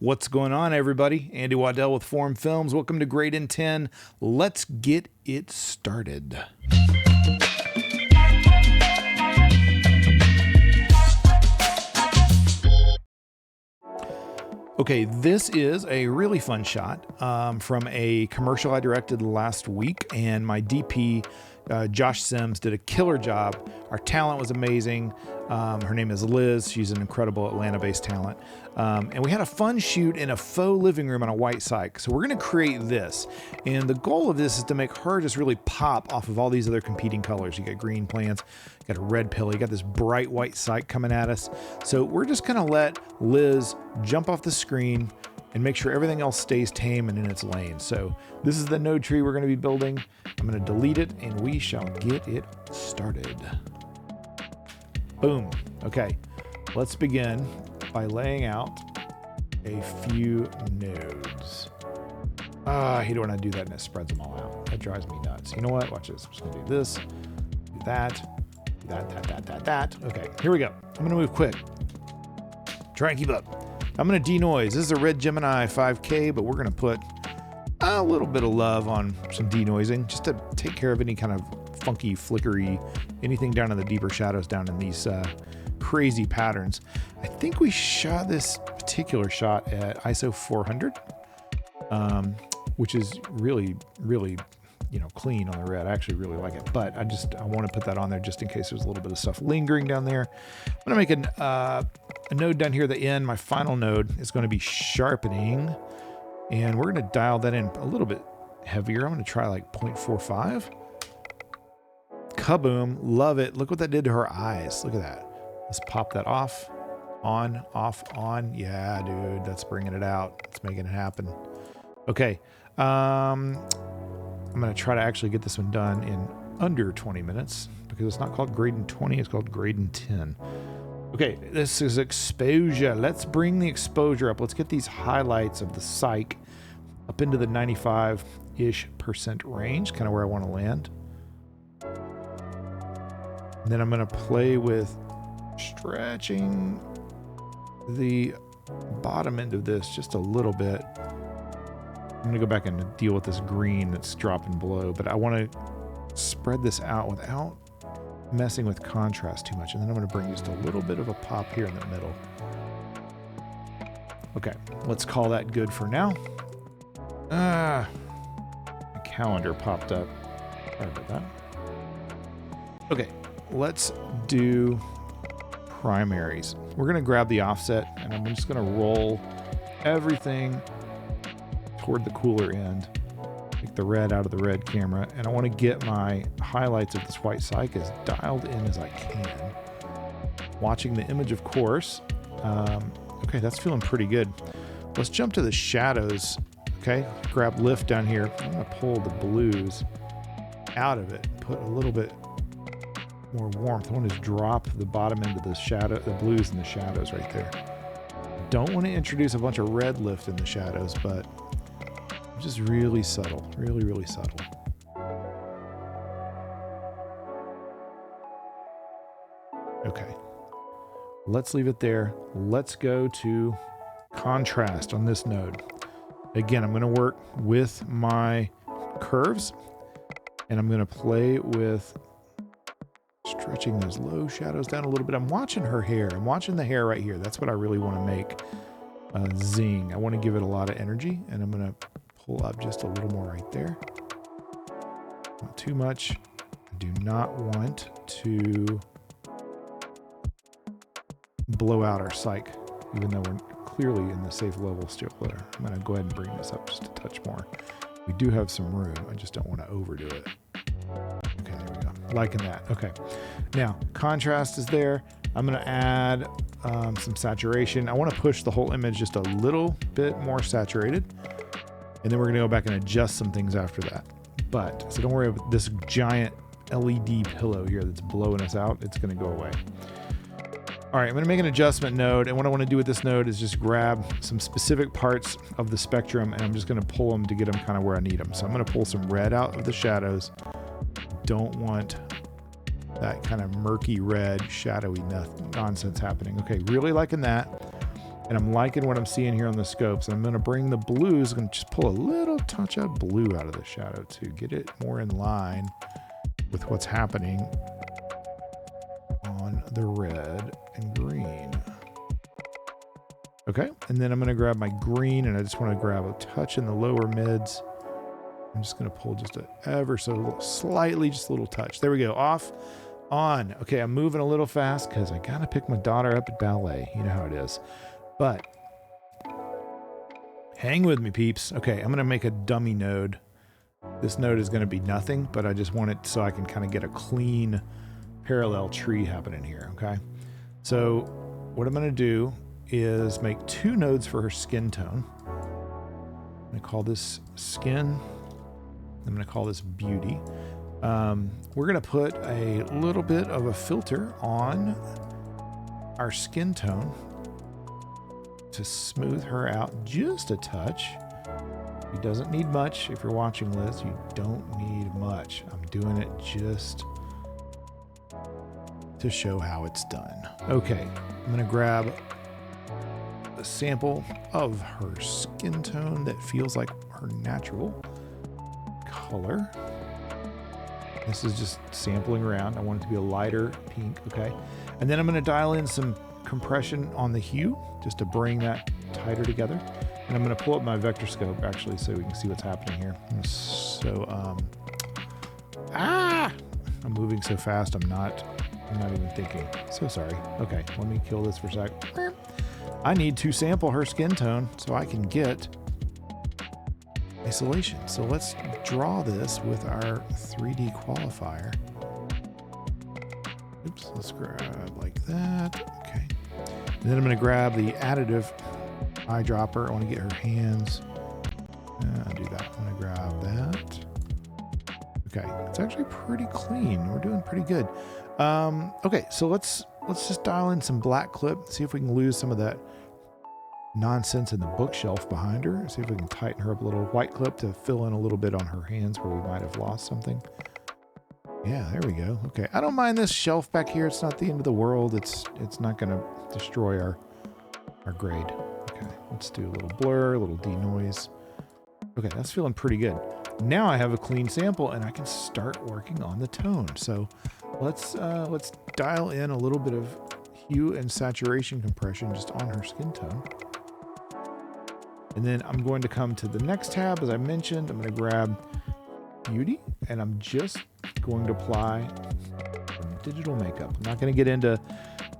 What's going on, everybody? Andy Waddell with Forum Films. Welcome to Grade in 10. Let's get it started. Okay, this is a really fun shot from a commercial I directed last week, and my DP, Josh Sims, did a killer job. Our talent was amazing. Her name is Liz. She's an incredible Atlanta-based talent. And we had a fun shoot in a faux living room on a white cyc. So we're going to create this. And the goal of this is to make her just really pop off of all these other competing colors. You got green plants, you got a red pillow, you got this bright white cyc coming at us. So we're just going to let Liz jump off the screen and make sure everything else stays tame and in its lane. So this is the node tree we're going to be building. I'm going to delete it and we shall get it started. Boom. Okay, let's begin by laying out a few nodes. I hate it when I do that and it spreads them all out. That drives me nuts. You know what? Watch this. I'm just going to do this, do that, that. Okay, here we go. I'm going to move quick. Try and keep up. I'm going to denoise. This is a Red Gemini 5K, but we're going to put a little bit of love on some denoising just to take care of any kind of funky, flickery, anything down in the deeper shadows down in these crazy patterns. I think we shot this particular shot at ISO 400, which is really, really, clean on the red. I actually really like it, but I want to put that on there just in case there's a little bit of stuff lingering down there. I'm going to make a node down here at the end. My final node is going to be sharpening, and we're going to dial that in a little bit heavier. I'm going to try like 0.45. Kaboom. Love it. Look what that did to her eyes. Look at that. Let's pop that off. On, off, on. Yeah, dude. That's bringing it out. It's making it happen. Okay. I'm going to try to actually get this one done in under 20 minutes because it's not called Grade in 20. It's called Grade in 10. Okay. This is exposure. Let's bring the exposure up. Let's get these highlights of the cyc up into the 95-ish% range, kind of where I want to land. And then I'm going to play with stretching the bottom end of this just a little bit. I'm going to go back and deal with this green that's dropping below, but I want to spread this out without messing with contrast too much. And then I'm going to bring just a little bit of a pop here in the middle. Okay, let's call that good for now. My calendar popped up. Sorry about that. Okay. Let's do primaries. We're going to grab the offset and I'm just going to roll everything toward the cooler end. Take the red out of the red camera. And I want to get my highlights of this white cyc as dialed in as I can. Watching the image, of course. Okay, that's feeling pretty good. Let's jump to the shadows. Okay, grab lift down here. I'm going to pull the blues out of it. Put a little bit more warmth. I want to drop the bottom end of the shadow, the blues and the shadows right there. Don't want to introduce a bunch of red lift in the shadows, but just really subtle, really, really subtle. Okay, let's leave it there. Let's go to contrast on this node. Again, I'm going to work with my curves and I'm going to play with stretching those low shadows down a little bit. I'm watching her hair. I'm watching the hair right here. That's what I really want to make zing. I want to give it a lot of energy, and I'm going to pull up just a little more right there. Not too much. I do not want to blow out our cyc, even though we're clearly in the safe level still there. I'm going to go ahead and bring this up just a touch more. We do have some room. I just don't want to overdo it. Okay, there we go. Liking that. Okay. Now, contrast is there. I'm going to add some saturation. I want to push the whole image just a little bit more saturated. And then we're going to go back and adjust some things after that. So don't worry about this giant LED pillow here that's blowing us out. It's going to go away. All right, I'm going to make an adjustment node. And what I want to do with this node is just grab some specific parts of the spectrum, and I'm just going to pull them to get them kind of where I need them. So I'm going to pull some red out of the shadows. Don't want that kind of murky red, shadowy nonsense happening. Okay, really liking that. And I'm liking what I'm seeing here on the scopes. I'm going to bring the blues. I'm going to just pull a little touch of blue out of the shadow to get it more in line with what's happening on the red and green. Okay, and then I'm going to grab my green, and I just want to grab a touch in the lower mids. I'm just going to pull just ever so slightly, just a little touch. There we go. Off, on. Okay, I'm moving a little fast because I got to pick my daughter up at ballet. You know how it is. But hang with me, peeps. Okay, I'm going to make a dummy node. This node is going to be nothing, but I just want it so I can kind of get a clean parallel tree happening here, okay? So what I'm going to do is make 2 nodes for her skin tone. I'm going to call this skin. I'm going to call this beauty. We're going to put a little bit of a filter on our skin tone to smooth her out just a touch. It doesn't need much. If you're watching, Liz, you don't need much. I'm doing it just to show how it's done. Okay, I'm going to grab a sample of her skin tone that feels like her natural color. This is just sampling around. I want it to be a lighter pink, okay? And then I'm going to dial in some compression on the hue just to bring that tighter together. And I'm going to pull up my vector scope actually so we can see what's happening here. So, I'm moving so fast I'm not even thinking. So sorry. Okay, let me kill this for a sec. I need to sample her skin tone so I can get isolation. So let's draw this with our 3D qualifier. Oops, let's grab like that. Okay. And then I'm going to grab the additive eyedropper. I want to get her hands. I'll do that. I'm going to grab that. Okay, it's actually pretty clean. We're doing pretty good. Okay, so let's just dial in some black clip, see if we can lose some of that nonsense in the bookshelf behind her. See if we can tighten her up a little. White clip to fill in a little bit on her hands where we might have lost something. Yeah, there we go. Okay, I don't mind this shelf back here. It's not the end of the world. It's not going to destroy our grade. Okay, let's do a little blur, a little denoise. Okay, that's feeling pretty good. Now I have a clean sample and I can start working on the tone. So let's dial in a little bit of hue and saturation compression just on her skin tone. And then I'm going to come to the next tab. As I mentioned, I'm going to grab beauty and I'm just going to apply some digital makeup. I'm not going to get into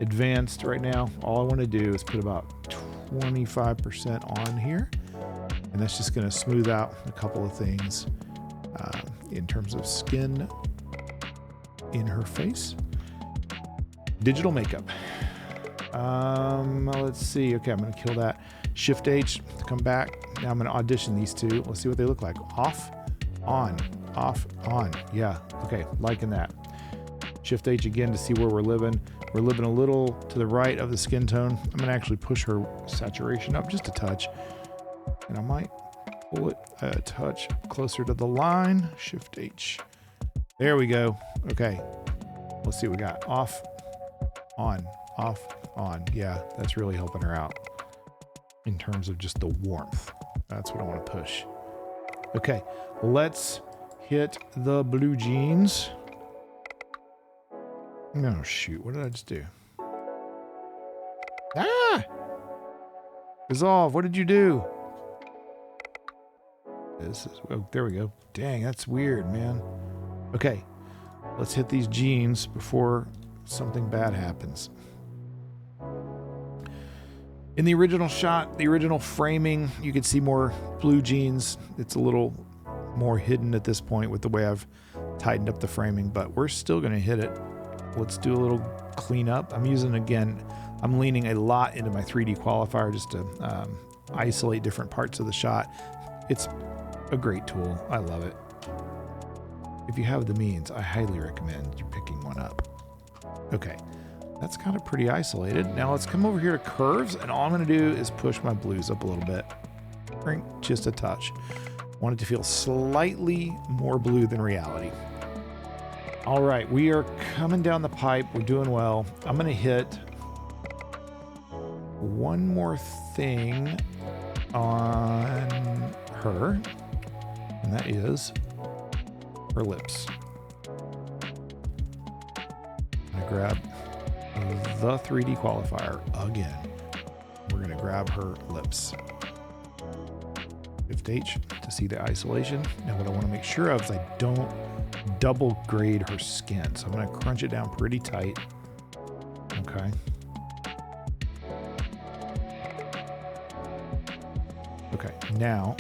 advanced right now. All I want to do is put about 25% on here. And that's just going to smooth out a couple of things in terms of skin in her face. Digital makeup. Let's see. Okay, I'm going to kill that. Shift H to come back. Now I'm going to audition these two. Let's see what they look like. Off, on, off, on. Yeah. Okay, liking that. Shift H again to see where we're living. We're living a little to the right of the skin tone. I'm going to actually push her saturation up just a touch. And I might pull it a touch closer to the line. Shift H. There we go. Okay. Let's see what we got. Off, on, off, on. Yeah, that's really helping her out in terms of just the warmth. That's what I want to push. Okay, let's hit the blue jeans. Oh, shoot. What did I just do? Ah! Resolve, what did you do? This is, oh, there we go. Dang, that's weird, man. Okay, let's hit these jeans before something bad happens. In the original shot, the original framing, you can see more blue jeans. It's a little more hidden at this point with the way I've tightened up the framing, but we're still going to hit it. Let's do a little cleanup. I'm leaning a lot into my 3D qualifier just to isolate different parts of the shot. It's a great tool. I love it. If you have the means, I highly recommend you picking one up. Okay, that's kind of pretty isolated. Now let's come over here to curves, and all I'm going to do is push my blues up a little bit. Just a touch. Want it to feel slightly more blue than reality. All right, we are coming down the pipe. We're doing well. I'm going to hit one more thing on her, and that is her lips. I'm gonna grab the 3D qualifier again. We're gonna grab her lips. Shift H to see the isolation. Now what I want to make sure of is I don't double grade her skin. So I'm going to crunch it down pretty tight. Okay. Okay, now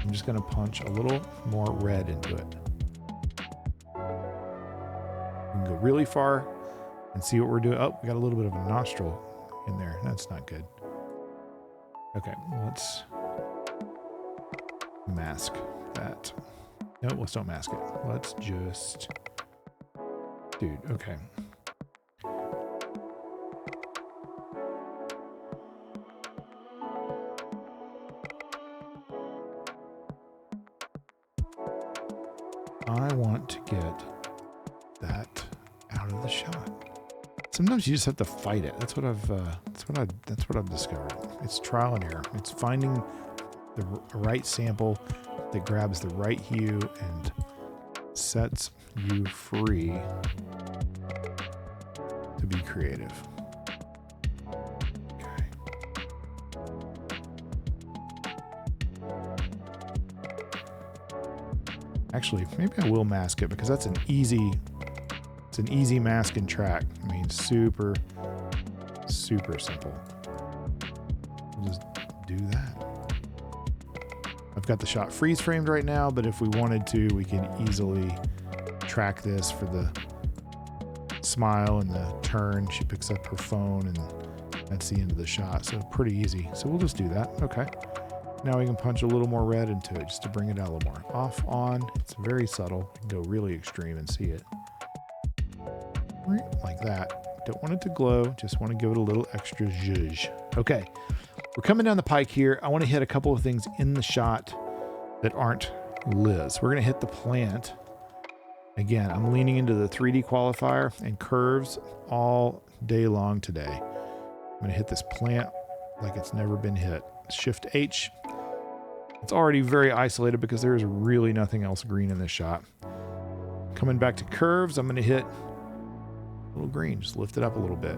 I'm just going to punch a little more red into it. We can go really far and see what we're doing. Oh, we got a little bit of a nostril in there. That's not good. Okay, let's mask that. No, let's don't mask it. Let's just... Dude, okay. I want to get that out of the shot. Sometimes you just have to fight it. That's what I've discovered. It's trial and error. It's finding the right sample that grabs the right hue and sets you free to be creative. Okay. Actually, maybe I will mask it because that's an easy mask and track. I mean, super simple. We'll just do that. I've got the shot freeze framed right now, but if we wanted to, we could easily track this for the smile and the turn. She picks up her phone and that's the end of the shot. So pretty easy. So we'll just do that. Okay. Now we can punch a little more red into it just to bring it out a little more. Off, on, it's very subtle. You can go really extreme and see it. Like that. Don't want it to glow, just want to give it a little extra zhuzh. Okay. We're coming down the pike here. I want to hit a couple of things in the shot that aren't Liz. We're going to hit the plant. Again, I'm leaning into the 3D qualifier and curves all day long today. I'm going to hit this plant like it's never been hit. Shift H. It's already very isolated because there is really nothing else green in this shot. Coming back to curves, I'm going to hit a little green. Just lift it up a little bit.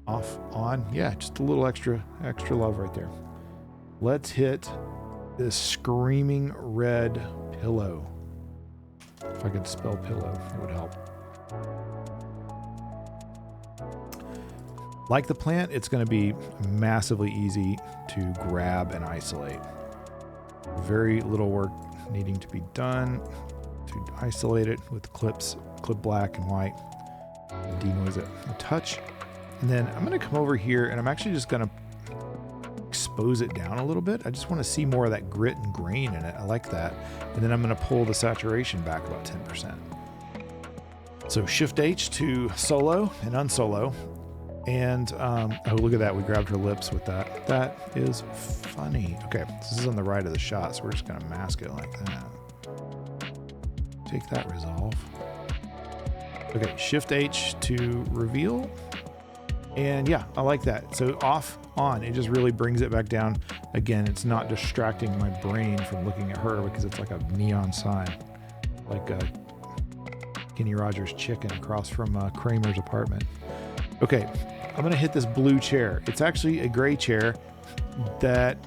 Off, on, yeah, just a little extra love right there. Let's hit this screaming red pillow. If I could spell pillow, it would help. Like the plant, it's going to be massively easy to grab and isolate. Very little work needing to be done to isolate it with clips, clip black and white, and denoise it a touch. And then I'm going to come over here and I'm actually just going to expose it down a little bit. I just want to see more of that grit and grain in it. I like that. And then I'm going to pull the saturation back about 10%. So Shift H to solo and unsolo. And, oh, look at that. We grabbed her lips with that. That is funny. Okay, so this is on the right of the shot, so we're just going to mask it like that. Take that resolve. Okay, Shift H to reveal. And yeah, I like that. So off, on, it just really brings it back down. Again, it's not distracting my brain from looking at her because it's like a neon sign. Like a Kenny Rogers chicken across from Kramer's apartment. Okay, I'm going to hit this blue chair. It's actually a gray chair that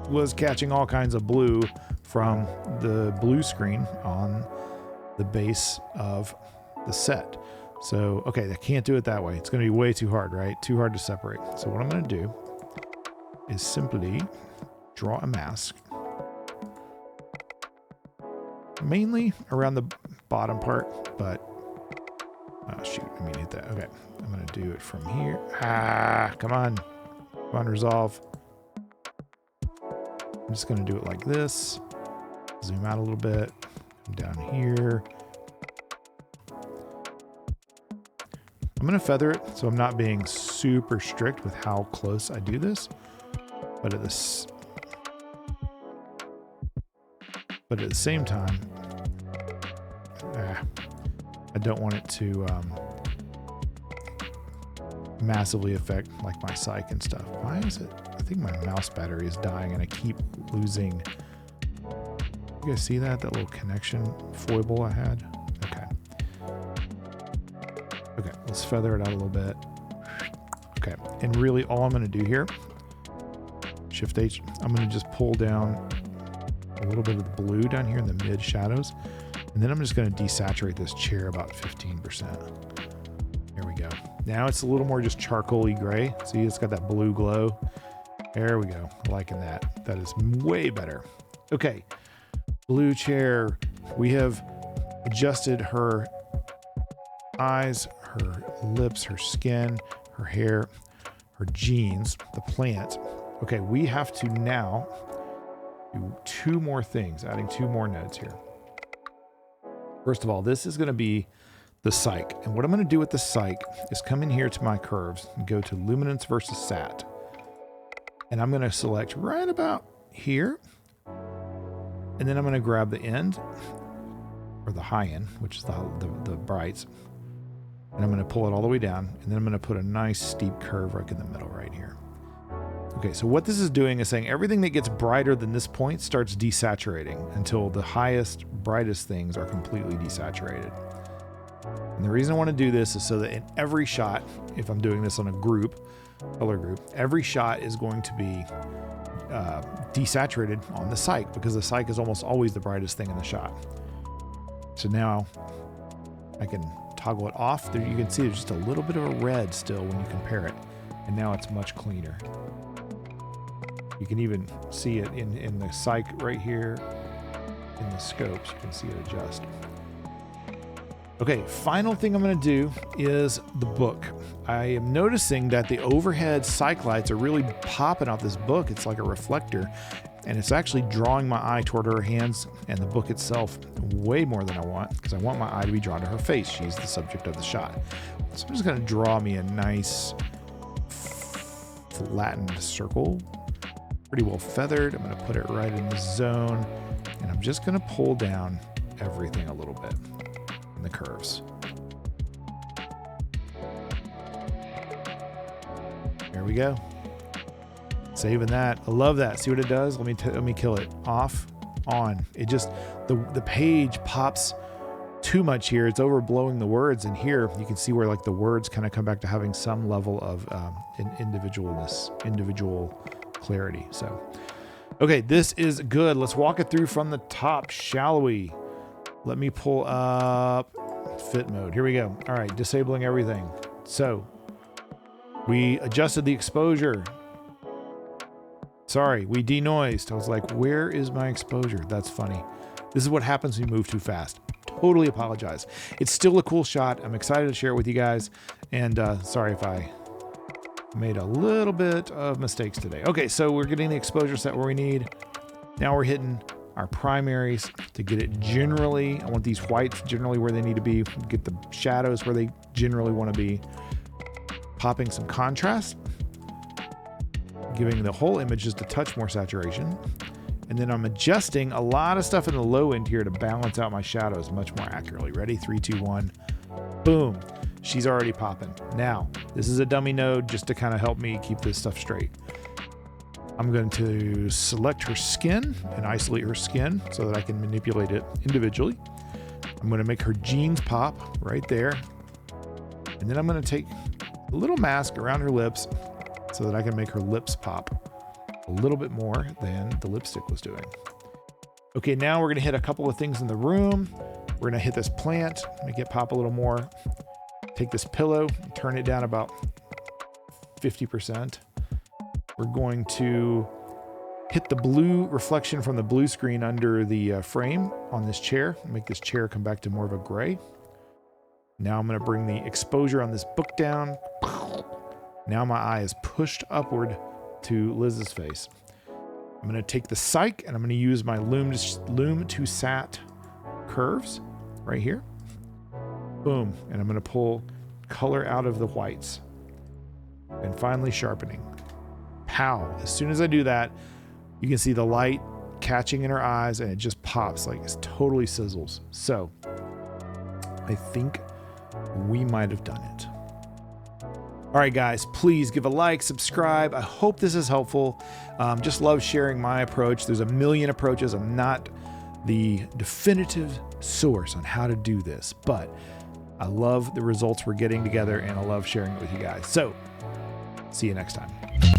was catching all kinds of blue from the blue screen on the base of the set. So, okay, I can't do it that way. It's going to be way too hard, right? Too hard to separate. So what I'm going to do is simply draw a mask. Mainly around the bottom part, but oh, shoot, I mean hit that. Okay, I'm going to do it from here. Come on. Come on, resolve. I'm just going to do it like this. Zoom out a little bit. Come down here. I'm going to feather it, so I'm not being super strict with how close I do this. But at the same time, I don't want it to massively affect like my psych and stuff. Why is it? I think my mouse battery is dying and I keep losing. You guys see that? That little connection foible I had? Okay. Okay, let's feather it out a little bit. Okay, and really all I'm going to do here, Shift H, I'm going to just pull down a little bit of the blue down here in the mid shadows. And then I'm just going to desaturate this chair about 15%. There we go. Now it's a little more just charcoaly gray. See, it's got that blue glow. There we go. Liking that. That is way better. Okay. Blue chair. We have adjusted her eyes, her lips, her skin, her hair, her jeans, the plant. Okay, we have to now do two more things, adding two more nodes here. First of all, this is going to be the psych. And what I'm going to do with the psych is come in here to my curves and go to luminance versus sat. And I'm going to select right about here. And then I'm going to grab the end, or the high end, which is the brights. And I'm going to pull it all the way down. And then I'm going to put a nice steep curve right in the middle right here. Okay, so what this is doing is saying everything that gets brighter than this point starts desaturating until the highest, brightest things are completely desaturated. And the reason I want to do this is so that in every shot, if I'm doing this on a group, color group, every shot is going to be desaturated on the psych, because the psych is almost always the brightest thing in the shot. So now I can toggle it off. There you can see there's just a little bit of a red still when you compare it. And now it's much cleaner. You can even see it in the psych right here in the scopes. You can see it adjust. Okay, final thing I'm going to do is the book. I am noticing that the overhead psych lights are really popping off this book. It's like a reflector, and it's actually drawing my eye toward her hands and the book itself way more than I want, because I want my eye to be drawn to her face. She's the subject of the shot. So I'm just going to draw me a nice flattened circle, pretty well feathered. I'm going to put it right in the zone, and I'm just going to pull down everything a little bit in the curves. There we go. Saving that. I love that. See what it does? Let me kill it. Off, on. It just, the page pops too much here. It's overblowing the words, and here you can see where like the words kind of come back to having some level of individual clarity. So, okay, this is good. Let's walk it through from the top, shall we? Let me pull up fit mode. Here we go. All right, disabling everything. So we adjusted the exposure. Sorry, we denoised. I was like, where is my exposure? That's funny. This is what happens when you move too fast. Totally apologize. It's still a cool shot. I'm excited to share it with you guys. And sorry if I made a little bit of mistakes today. Okay, so we're getting the exposure set where we need. Now we're hitting our primaries to get it generally. I want these whites generally where they need to be. Get the shadows where they generally want to be. Popping some contrast. Giving the whole image just a touch more saturation. And then I'm adjusting a lot of stuff in the low end here to balance out my shadows much more accurately. Ready? 3, 2, 1. Boom. She's already popping. Now, this is a dummy node just to kind of help me keep this stuff straight. I'm going to select her skin and isolate her skin so that I can manipulate it individually. I'm going to make her jeans pop right there. And then I'm going to take a little mask around her lips so that I can make her lips pop a little bit more than the lipstick was doing. Okay, now we're going to hit a couple of things in the room. We're going to hit this plant, make it pop a little more. Take this pillow, turn it down about 50%. We're going to hit the blue reflection from the blue screen under the frame on this chair, make this chair come back to more of a gray. Now I'm going to bring the exposure on this book down. Now my eye is pushed upward to Liz's face. I'm going to take the psych and I'm going to use my loom to sat curves right here. Boom. And I'm going to pull color out of the whites. And finally sharpening. Pow. As soon as I do that, you can see the light catching in her eyes and it just pops, like it totally sizzles. So I think we might have done it. All right, guys, please give a like, subscribe. I hope this is helpful. Just love sharing my approach. There's a million approaches. I'm not the definitive source on how to do this, but I love the results we're getting together and I love sharing it with you guys. So see you next time.